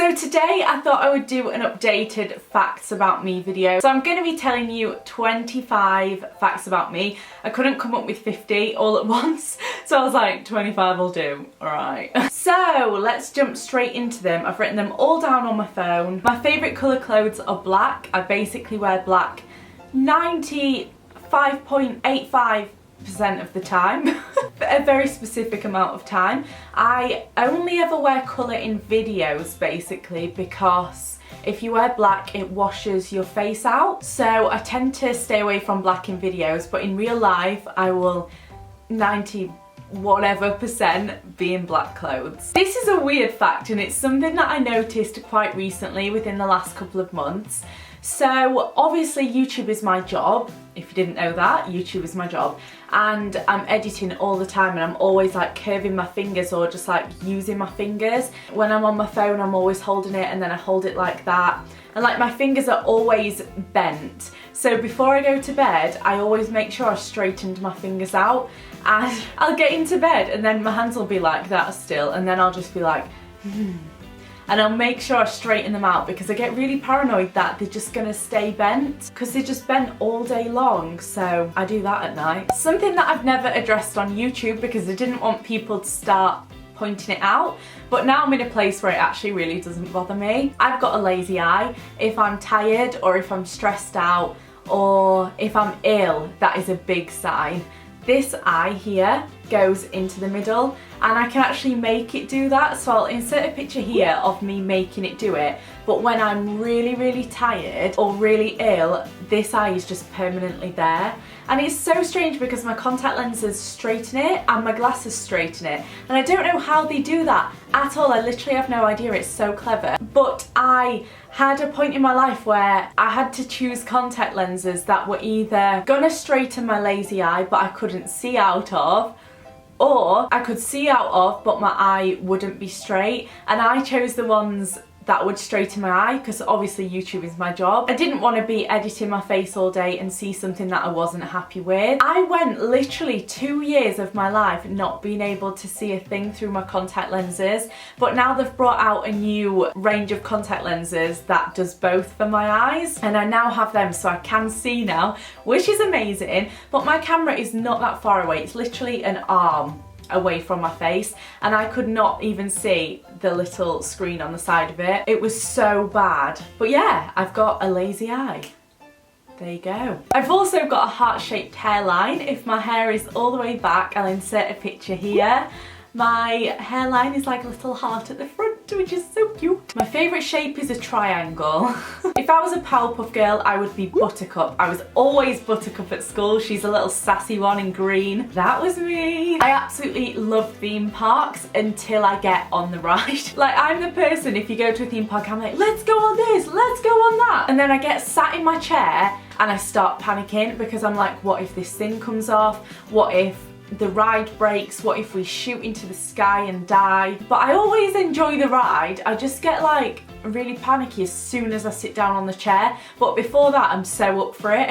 So today I thought I would do an updated facts about me video. So I'm going to be telling you 25 facts about me. I couldn't come up with 50 all at once, so I was like 25 will do, alright. So let's jump straight into them. I've written them all down on my phone. My favourite colour clothes are black. I basically wear black 95.85% of the time. A very specific amount of time. I only ever wear colour in videos basically because if you wear black it washes your face out. So I tend to stay away from black in videos, but in real life I will 90 whatever % be in black clothes. This is a weird fact and it's something that I noticed quite recently within the last couple of months. So obviously YouTube is my job. If you didn't know that, YouTube is my job, and I'm editing all the time and I'm always like curving my fingers or just like using my fingers. When I'm on my phone I'm always holding it and then I hold it like that, and like my fingers are always bent. So before I go to bed I always make sure I straightened my fingers out, and I'll get into bed and then my hands will be like that still, and then I'll just be like and I'll make sure I straighten them out because I get really paranoid that they're just gonna stay bent because they're just bent all day long, so I do that at night. Something that I've never addressed on YouTube because I didn't want people to start pointing it out, but now I'm in a place where it actually really doesn't bother me. I've got a lazy eye. If I'm tired or if I'm stressed out or if I'm ill, that is a big sign. This eye here goes into the middle and I can actually make it do that, so I'll insert a picture here of me making it do it, but when I'm really tired or really ill, this eye is just permanently there. And it's so strange because my contact lenses straighten it and my glasses straighten it, and I don't know how they do that at all. I literally have no idea, it's so clever. But I had a point in my life where I had to choose contact lenses that were either gonna straighten my lazy eye but I couldn't see out of, or I could see out of but my eye wouldn't be straight, and I chose the ones that would straighten my eye because obviously YouTube is my job. I didn't want to be editing my face all day and see something that I wasn't happy with. I went literally 2 years of my life not being able to see a thing through my contact lenses, but now they've brought out a new range of contact lenses that does both for my eyes, and I now have them so I can see now, which is amazing. But my camera is not that far away, it's literally an arm away from my face, and I could not even see the little screen on the side of it. It was so bad. But yeah, I've got a lazy eye. There you go. I've also got a heart-shaped hairline. If my hair is all the way back, I'll insert a picture here. My hairline is like a little heart at the front, which is so cute. My favourite shape is a triangle. If I was a Powerpuff Girl, I would be Buttercup. I was always Buttercup at school. She's a little sassy one in green. That was me. I absolutely love theme parks until I get on the ride. Like, I'm the person, if you go to a theme park, I'm like, let's go on this, let's go on that. And then I get sat in my chair and I start panicking because I'm like, what if this thing comes off? What if the ride breaks? What if we shoot into the sky and die? But I always enjoy the ride. I just get like really panicky as soon as I sit down on the chair, but before that I'm so up for it.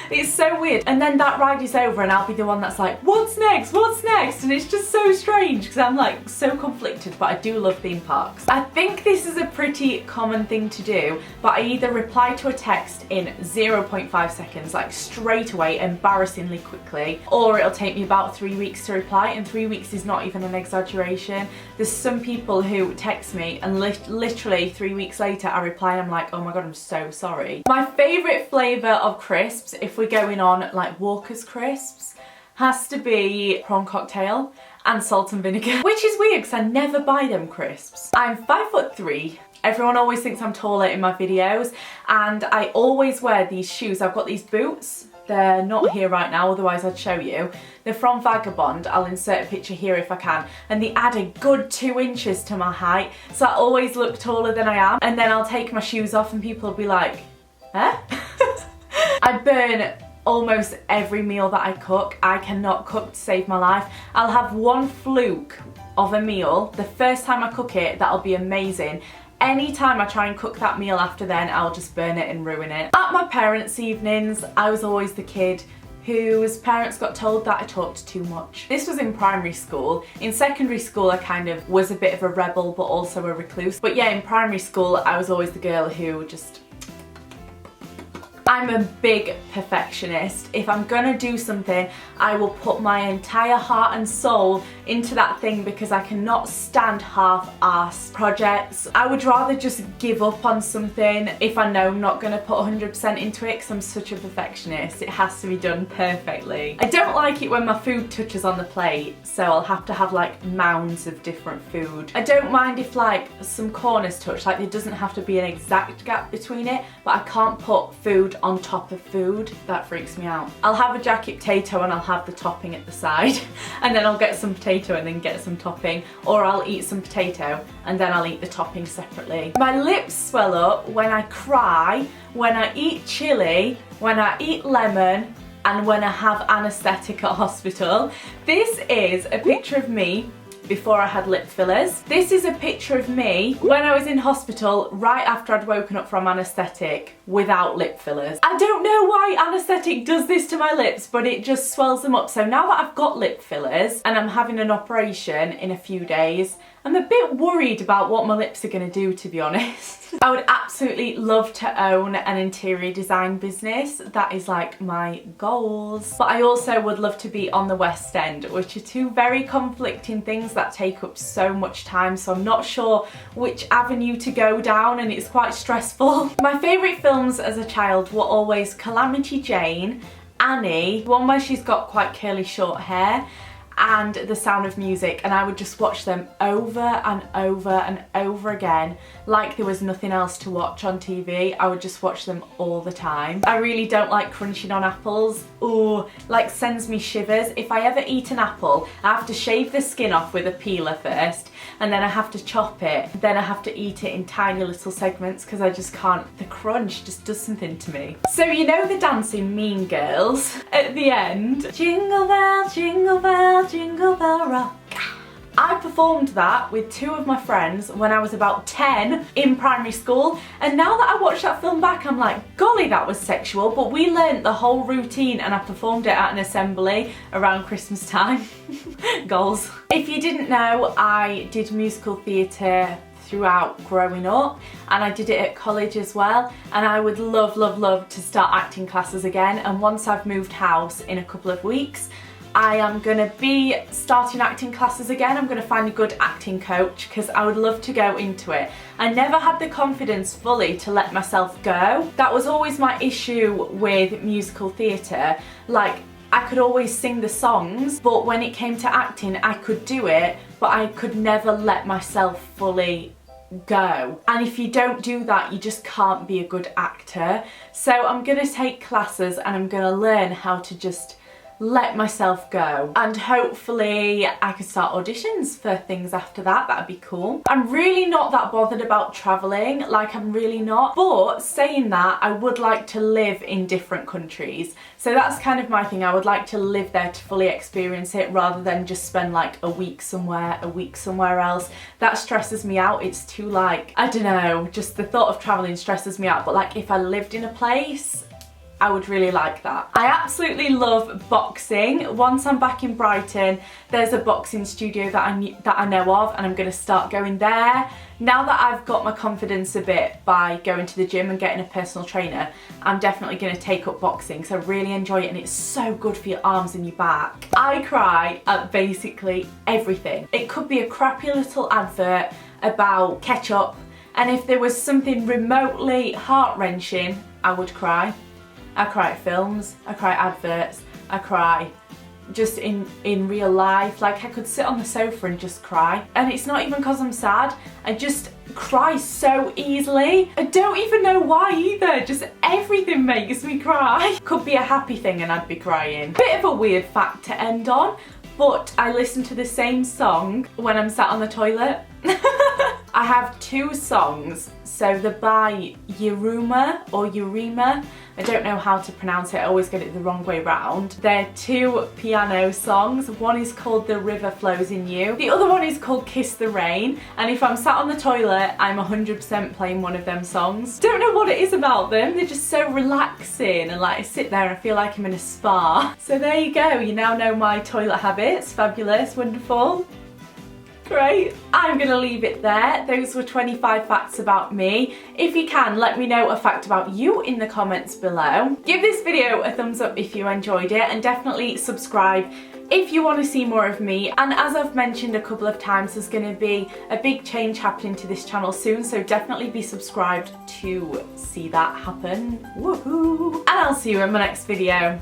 It's so weird, and then that ride is over and I'll be the one that's like, what's next, what's next? And it's just so strange because I'm like so conflicted, but I do love theme parks. I think this is a pretty common thing to do, but I either reply to a text in 0.5 seconds, like straight away, embarrassingly quickly, or it'll take me about 3 weeks to reply, and 3 weeks is not even an exaggeration. There's some people who text me and literally 3 weeks later I reply and I'm like, oh my god, I'm so sorry. My favourite flavour of crisps, if we're going on like Walker's crisps, has to be prawn cocktail and salt and vinegar, which is weird because I never buy them crisps. I'm 5'3". Everyone always thinks I'm taller in my videos, and I always wear these shoes. I've got these boots. They're not here right now, otherwise I'd show you. They're from Vagabond. I'll insert a picture here if I can. And they add a good 2 inches to my height, so I always look taller than I am. And then I'll take my shoes off and people will be like, eh? I burn almost every meal that I cook. I cannot cook to save my life. I'll have one fluke of a meal. The first time I cook it, that'll be amazing. Anytime I try and cook that meal after then, I'll just burn it and ruin it. At my parents' evenings, I was always the kid whose parents got told that I talked too much. This was in primary school. In secondary school I kind of was a bit of a rebel but also a recluse. But yeah, in primary school I was always the girl who just... I'm a big perfectionist. If I'm gonna do something, I will put my entire heart and soul into that thing because I cannot stand half-assed projects. I would rather just give up on something if I know I'm not gonna put 100% into it because I'm such a perfectionist. It has to be done perfectly. I don't like it when my food touches on the plate, so I'll have to have like mounds of different food. I don't mind if like some corners touch, like there doesn't have to be an exact gap between it, but I can't put food on top of food. That freaks me out. I'll have a jacket potato and I'll have the topping at the side and then I'll get some potato and then get some topping, or I'll eat some potato and then I'll eat the topping separately. My lips swell up when I cry, when I eat chili, when I eat lemon, and when I have anaesthetic at hospital. This is a picture of me before I had lip fillers. This is a picture of me when I was in hospital right after I'd woken up from anaesthetic without lip fillers. I don't know why anaesthetic does this to my lips, but it just swells them up. So now that I've got lip fillers and I'm having an operation in a few days, I'm a bit worried about what my lips are going to do, to be honest. I would absolutely love to own an interior design business. That is like my goals. But I also would love to be on the West End, which are two very conflicting things that take up so much time. So I'm not sure which avenue to go down and it's quite stressful. My favourite films as a child were always Calamity Jane, Annie, one where she's got quite curly short hair, and The Sound of Music, and I would just watch them over and over and over again like there was nothing else to watch on TV. I would just watch them all the time. I really don't like crunching on apples. Ooh, like sends me shivers. If I ever eat an apple, I have to shave the skin off with a peeler first, and then I have to chop it. Then I have to eat it in tiny little segments because I just can't. The crunch just does something to me. So you know the dance in Mean Girls at the end? Jingle bell, jingle bell, jingle bell rock. I performed that with two of my friends when I was about 10 in primary school, and now that I watch that film back I'm like, golly, that was sexual, but we learnt the whole routine and I performed it at an assembly around Christmas time. Goals. If you didn't know, I did musical theatre throughout growing up, and I did it at college as well, and I would love, love, love to start acting classes again. And once I've moved house in a couple of weeks, I am gonna be starting acting classes again. I'm gonna find a good acting coach because I would love to go into it. I never had the confidence fully to let myself go. That was always my issue with musical theatre. Like, I could always sing the songs, but when it came to acting, I could do it, but I could never let myself fully go. And if you don't do that, you just can't be a good actor. So I'm gonna take classes and I'm gonna learn how to just let myself go, and hopefully I could start auditions for things after that. That'd be cool. I'm really not that bothered about traveling, like I'm really not, but saying that, I would like to live in different countries. So that's kind of my thing. I would like to live there to fully experience it rather than just spend like a week somewhere, a week somewhere else. That stresses me out. It's too like, I don't know, just the thought of traveling stresses me out. But like if I lived in a place, I would really like that. I absolutely love boxing. Once I'm back in Brighton, there's a boxing studio that I know of, and I'm gonna start going there. Now that I've got my confidence a bit by going to the gym and getting a personal trainer, I'm definitely gonna take up boxing because I really enjoy it and it's so good for your arms and your back. I cry at basically everything. It could be a crappy little advert about ketchup, and if there was something remotely heart-wrenching, I would cry. I cry at films, I cry at adverts, I cry just in real life. Like I could sit on the sofa and just cry. And it's not even because I'm sad, I just cry so easily. I don't even know why either, just everything makes me cry. Could be a happy thing and I'd be crying. Bit of a weird fact to end on, but I listen to the same song when I'm sat on the toilet. I have two songs, so they're by Yurima. I don't know how to pronounce it, I always get it the wrong way round. They're two piano songs. One is called The River Flows in You. The other one is called Kiss the Rain, and if I'm sat on the toilet, I'm 100% playing one of them songs. Don't know what it is about them, they're just so relaxing, and like I sit there and I feel like I'm in a spa. So there you go, you now know my toilet habits. Fabulous, wonderful. Great. I'm gonna leave it there. Those were 25 facts about me. If you can, let me know a fact about you in the comments below. Give this video a thumbs up if you enjoyed it, and definitely subscribe if you want to see more of me. And as I've mentioned a couple of times, there's going to be a big change happening to this channel soon, so definitely be subscribed to see that happen. Woohoo! And I'll see you in my next video.